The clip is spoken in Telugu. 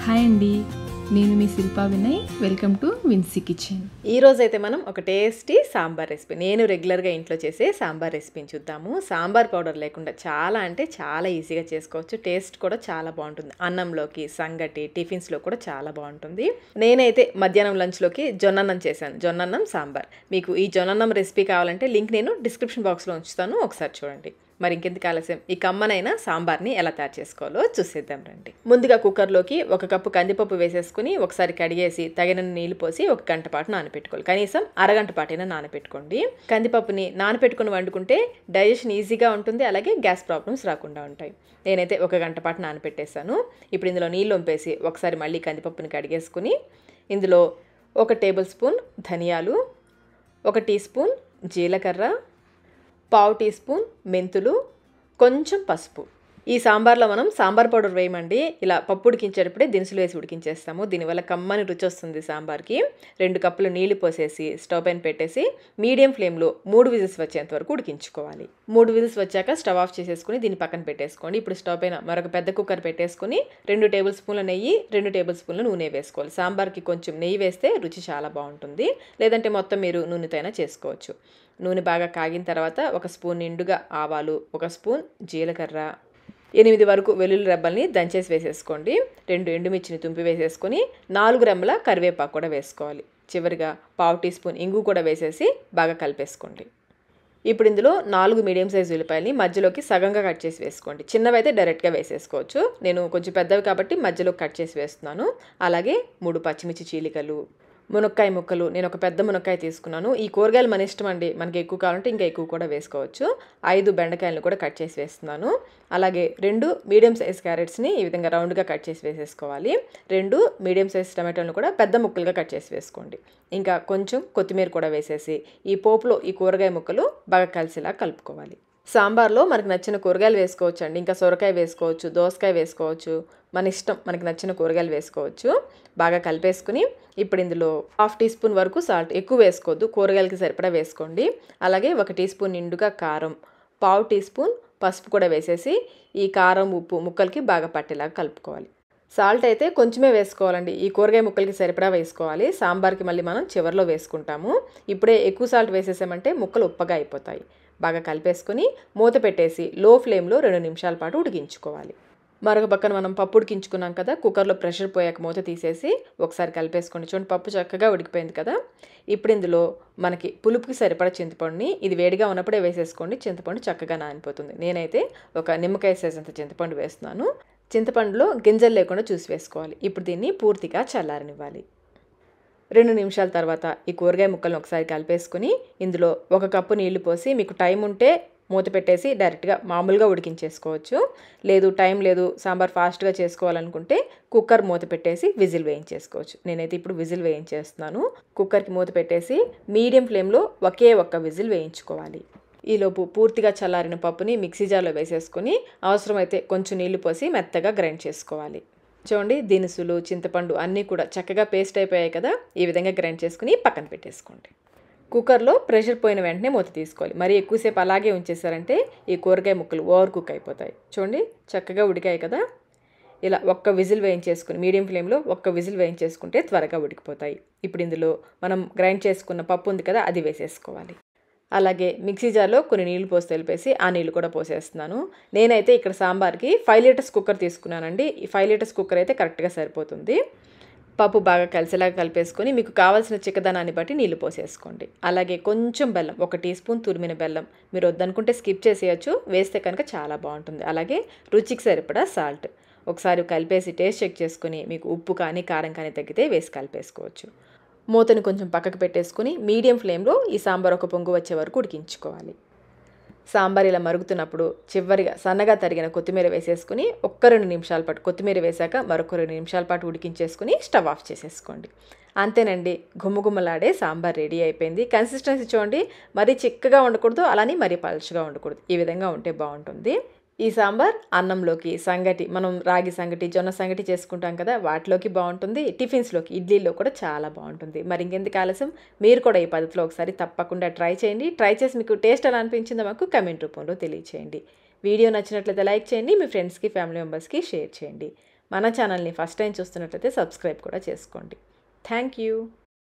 హాయ్ అండి, నేను మీ Shilpa Vinay. Welcome to Vincy kitchen. ఈరోజు అయితే మనం ఒక టేస్టీ సాంబార్ రెసిపీ, నేను రెగ్యులర్గా ఇంట్లో చేసే సాంబార్ రెసిపీని చూద్దాము. సాంబార్ పౌడర్ లేకుండా చాలా అంటే చాలా ఈజీగా చేసుకోవచ్చు. టేస్ట్ కూడా చాలా బాగుంటుంది. అన్నంలోకి, సంగటి, టిఫిన్స్లో కూడా చాలా బాగుంటుంది. నేనైతే మధ్యాహ్నం లంచ్లోకి జొన్నన్నం చేశాను. జొన్నన్నం సాంబార్. మీకు ఈ జొన్నన్నం రెసిపీ కావాలంటే లింక్ నేను డిస్క్రిప్షన్ బాక్స్లో ఉంచుతాను, ఒకసారి చూడండి. మరి ఇంకెందుకు ఆలస్యం, ఈ కమ్మనైన సాంబార్ని ఎలా తయారు చేసుకోవాలో చూసేద్దాం రండి. ముందుగా కుక్కర్లోకి 1 కప్పు కందిపప్పు వేసేసుకుని ఒకసారి కడిగేసి తగిన నీళ్లు పోసి 1 గంట పాటు నానపెట్టుకోవాలి. కనీసం అరగంట పాటైనా నానపెట్టుకోండి. కందిపప్పుని నానపెట్టుకుని వండుకుంటే డైజెషన్ ఈజీగా ఉంటుంది, అలాగే గ్యాస్ ప్రాబ్లమ్స్ రాకుండా ఉంటాయి. నేనైతే 1 గంట పాటు నానపెట్టేశాను. ఇప్పుడు ఇందులో నీళ్ళు వంపేసి ఒకసారి మళ్ళీ కందిపప్పుని కడిగేసుకుని ఇందులో 1 టేబుల్ స్పూన్ ధనియాలు, 1 టీ స్పూన్ జీలకర్ర, 1/2 టీ స్పూన్ మెంతులు, కొంచెం పసుపు. ఈ సాంబార్లో మనం సాంబార్ పౌడర్ వేయమండి, ఇలా పప్పు ఉడికించేటప్పుడే దినుసులు వేసి ఉడికించేస్తాము. దీనివల్ల కమ్మని రుచి వస్తుంది సాంబార్కి. 2 కప్పులు నీళ్లు పోసేసి స్టవ్ పైన పెట్టేసి మీడియం ఫ్లేమ్లో 3 విజిల్స్ వచ్చేంత వరకు ఉడికించుకోవాలి. 3 విజిల్స్ వచ్చాక స్టవ్ ఆఫ్ చేసేసుకుని దీన్ని పక్కన పెట్టేసుకోండి. ఇప్పుడు స్టవ్ పైన మరొక పెద్ద కుక్కర్ పెట్టేసుకుని 2 టేబుల్ స్పూన్ల నెయ్యి, 2 టేబుల్ స్పూన్ల నూనె వేసుకోవాలి. సాంబార్కి కొంచెం నెయ్యి వేస్తే రుచి చాలా బాగుంటుంది, లేదంటే మొత్తం మీరు నూనెతో అయినా చేసుకోవచ్చు. నూనె బాగా కాగిన తర్వాత 1 స్పూన్ నిండుగా ఆవాలు, 1 స్పూన్ జీలకర్ర, 8 వరకు వెల్లుల్లి రెబ్బల్ని దంచేసి వేసేసుకోండి. 2 ఎండుమిర్చిని తుంపి వేసేసుకొని 4 రెమ్మల కరివేపాకు కూడా వేసుకోవాలి. చివరిగా 1/2 టీ స్పూన్ ఇంగు కూడా వేసేసి బాగా కలిపేసుకోండి. ఇప్పుడు ఇందులో 4 మీడియం సైజు ఉల్లిపాయలని మధ్యలోకి సగంగా కట్ చేసి వేసుకోండి. చిన్నవైతే డైరెక్ట్గా వేసేసుకోవచ్చు, నేను కొంచెం పెద్దవి కాబట్టి మధ్యలో కట్ చేసి వేస్తున్నాను. అలాగే 3 పచ్చిమిర్చి చీలికలు, మునక్కాయ ముక్కలు. నేను ఒక పెద్ద మునక్కాయ తీసుకున్నాను. ఈ కూరగాయలు మన ఇష్టం అండి, మనకి ఎక్కువ కావాలంటే ఇంకా ఎక్కువ కూడా వేసుకోవచ్చు. 5 బెండకాయలను కూడా కట్ చేసి వేస్తున్నాను. అలాగే 2 మీడియం సైజ్ క్యారెట్స్ని ఈ విధంగా రౌండ్గా కట్ చేసి వేసేసుకోవాలి. 2 మీడియం సైజ్ టమాటోలను కూడా పెద్ద ముక్కలుగా కట్ చేసి వేసుకోండి. ఇంకా కొంచెం కొత్తిమీర కూడా వేసేసి ఈ పోపులో ఈ కూరగాయ ముక్కలు బాగా కలిసేలా కలుపుకోవాలి. సాంబార్లో మనకు నచ్చిన కూరగాయలు వేసుకోవచ్చు అండి. ఇంకా సొరకాయ వేసుకోవచ్చు, దోసకాయ వేసుకోవచ్చు, మన ఇష్టం, మనకి నచ్చిన కూరగాయలు వేసుకోవచ్చు. బాగా కలిపేసుకుని ఇప్పుడు ఇందులో 1/2 టీ స్పూన్ వరకు సాల్ట్, ఎక్కువ వేసుకోవద్దు, కూరగాయలకి సరిపడా వేసుకోండి. అలాగే 1 టీ స్పూన్ నిండుగా కారం, 1/2 టీ స్పూన్ పసుపు కూడా వేసేసి ఈ కారం ఉప్పు ముక్కలకి బాగా పట్టేలాగా కలుపుకోవాలి. సాల్ట్ అయితే కొంచెమే వేసుకోవాలండి, ఈ కూరగాయ ముక్కలకి సరిపడా వేసుకోవాలి. సాంబార్కి మళ్ళీ మనం చివరిలో వేసుకుంటాము. ఇప్పుడే ఎక్కువ సాల్ట్ వేసేసామంటే ముక్కలు ఉప్పగా అయిపోతాయి. బాగా కలిపేసుకుని మూత పెట్టేసి లో ఫ్లేమ్లో 2 నిమిషాల పాటు ఉడికించుకోవాలి. మరొక పక్కన మనం పప్పు ఉడికించుకున్నాం కదా, కుక్కర్లో ప్రెషర్ పోయాక మూత తీసేసి ఒకసారి కలిపేసుకోండి. చూడండి, పప్పు చక్కగా ఉడికిపోయింది కదా. ఇప్పుడు ఇందులో మనకి పులుపుకి సరిపడా చింతపండుని, ఇది వేడిగా ఉన్నప్పుడే వేసేసుకోండి, చింతపండు చక్కగా నానిపోతుంది. నేనైతే ఒక నిమ్మకాయ సైజ్ అంత చింతపండు వేస్తున్నాను. చింతపండులో గింజలు లేకుండా చూసి వేసుకోవాలి. ఇప్పుడు దీన్ని పూర్తిగా చల్లారనివ్వాలి. 2 నిమిషాల తర్వాత ఈ కూరగాయ ముక్కలను ఒకసారి కలిపేసుకుని ఇందులో 1 కప్పు నీళ్లు పోసి, మీకు టైం ఉంటే మూత పెట్టేసి డైరెక్ట్గా మామూలుగా ఉడికించేసుకోవచ్చు. లేదు టైం లేదు, సాంబార్ ఫాస్ట్గా చేసుకోవాలనుకుంటే కుక్కర్ మూత పెట్టేసి విజిల్ వేయించేసుకోవచ్చు. నేనైతే ఇప్పుడు విజిల్ వేయించేస్తున్నాను. కుక్కర్కి మూత పెట్టేసి మీడియం ఫ్లేమ్లో ఒకే 1 విజిల్ వేయించుకోవాలి. ఈలోపు పూర్తిగా చల్లారిన పప్పుని మిక్సీ జార్లో వేసేసుకుని అవసరమైతే కొంచెం నీళ్లు పోసి మెత్తగా గ్రైండ్ చేసుకోవాలి. చూడండి, దినుసులు, చింతపండు అన్నీ కూడా చక్కగా పేస్ట్ అయిపోయాయి కదా. ఈ విధంగా గ్రైండ్ చేసుకుని పక్కన పెట్టేసుకోండి. కుక్కర్లో ప్రెషర్ పోయిన వెంటనే మూత తీసుకోవాలి. మరి ఎక్కువసేపు అలాగే ఉంచేసారంటే ఈ కూరగాయ ముక్కలు ఓవర్ కుక్ అయిపోతాయి. చూడండి, చక్కగా ఉడికాయి కదా. ఇలా 1 విజిల్ వేయించేసుకుని మీడియం ఫ్లేమ్లో 1 విజిల్ వేయించేసుకుంటే త్వరగా ఉడికిపోతాయి. ఇప్పుడు ఇందులో మనం గ్రైండ్ చేసుకున్న పప్పు ఉంది కదా, అది వేసేసుకోవాలి. అలాగే మిక్సీ జార్లో కొన్ని నీళ్లు పోసి తెలిపేసి ఆ నీళ్లు కూడా పోసేస్తున్నాను. నేనైతే ఇక్కడ సాంబార్కి 5 లీటర్స్ కుక్కర్ తీసుకున్నానండి. ఈ 5 లీటర్స్ కుక్కర్ అయితే కరెక్ట్గా సరిపోతుంది. పప్పు బాగా కలిసేలాగా కలిపేసుకొని మీకు కావాల్సిన చిక్కదనాన్ని బట్టి నీళ్లు పోసేసుకోండి. అలాగే కొంచెం బెల్లం, 1 టీ స్పూన్ తురిమిన బెల్లం, మీరు వద్దనుకుంటే స్కిప్ చేసేయచ్చు, వేస్తే కనుక చాలా బాగుంటుంది. అలాగే రుచికి సరిపడా సాల్ట్ ఒకసారి కలిపేసి టేస్ట్ చెక్ చేసుకుని మీకు ఉప్పు కానీ కారం కానీ తగ్గితే వేసి కలిపేసుకోవచ్చు. మూతని కొంచెం పక్కకు పెట్టేసుకుని మీడియం ఫ్లేమ్లో ఈ సాంబార్ 1 పొంగు వచ్చే వరకు ఉడికించుకోవాలి. సాంబార్ ఇలా మరుగుతున్నప్పుడు చివరిగా సన్నగా తరిగిన కొత్తిమీర వేసేసుకుని 1-2 నిమిషాల పాటు, కొత్తిమీర వేశాక మరొక 2 నిమిషాల పాటు ఉడికించేసుకుని స్టవ్ ఆఫ్ చేసేసుకోండి. అంతేనండి, గుమ్మగుమ్మలాడే సాంబార్ రెడీ అయిపోయింది. కన్సిస్టెన్సీ చూడండి, మరీ చిక్కగా ఉండకూడదు, అలానే మరీ పలుచగా ఉండకూడదు, ఈ విధంగా ఉంటే బాగుంటుంది. ఈ సాంబార్ అన్నంలోకి, సంగటి, మనం రాగి సంగటి, జొన్న సంగటి చేసుకుంటాం కదా, వాటిలోకి బాగుంటుంది. టిఫిన్స్లోకి, ఇడ్లీలో కూడా చాలా బాగుంటుంది. మరి ఇంకెందుకు ఆలస్యం, మీరు కూడా ఈ పద్ధతిలో ఒకసారి తప్పకుండా ట్రై చేయండి. ట్రై చేసి మీకు టేస్ట్ ఎలా అనిపించిందో మాకు కమెంట్ రూపంలో తెలియచేయండి. వీడియో నచ్చినట్లయితే లైక్ చేయండి, మీ ఫ్రెండ్స్కి, ఫ్యామిలీ మెంబర్స్కి షేర్ చేయండి. మన ఛానల్ని ఫస్ట్ టైం చూస్తున్నట్లయితే సబ్స్క్రైబ్ కూడా చేసుకోండి. Thank you.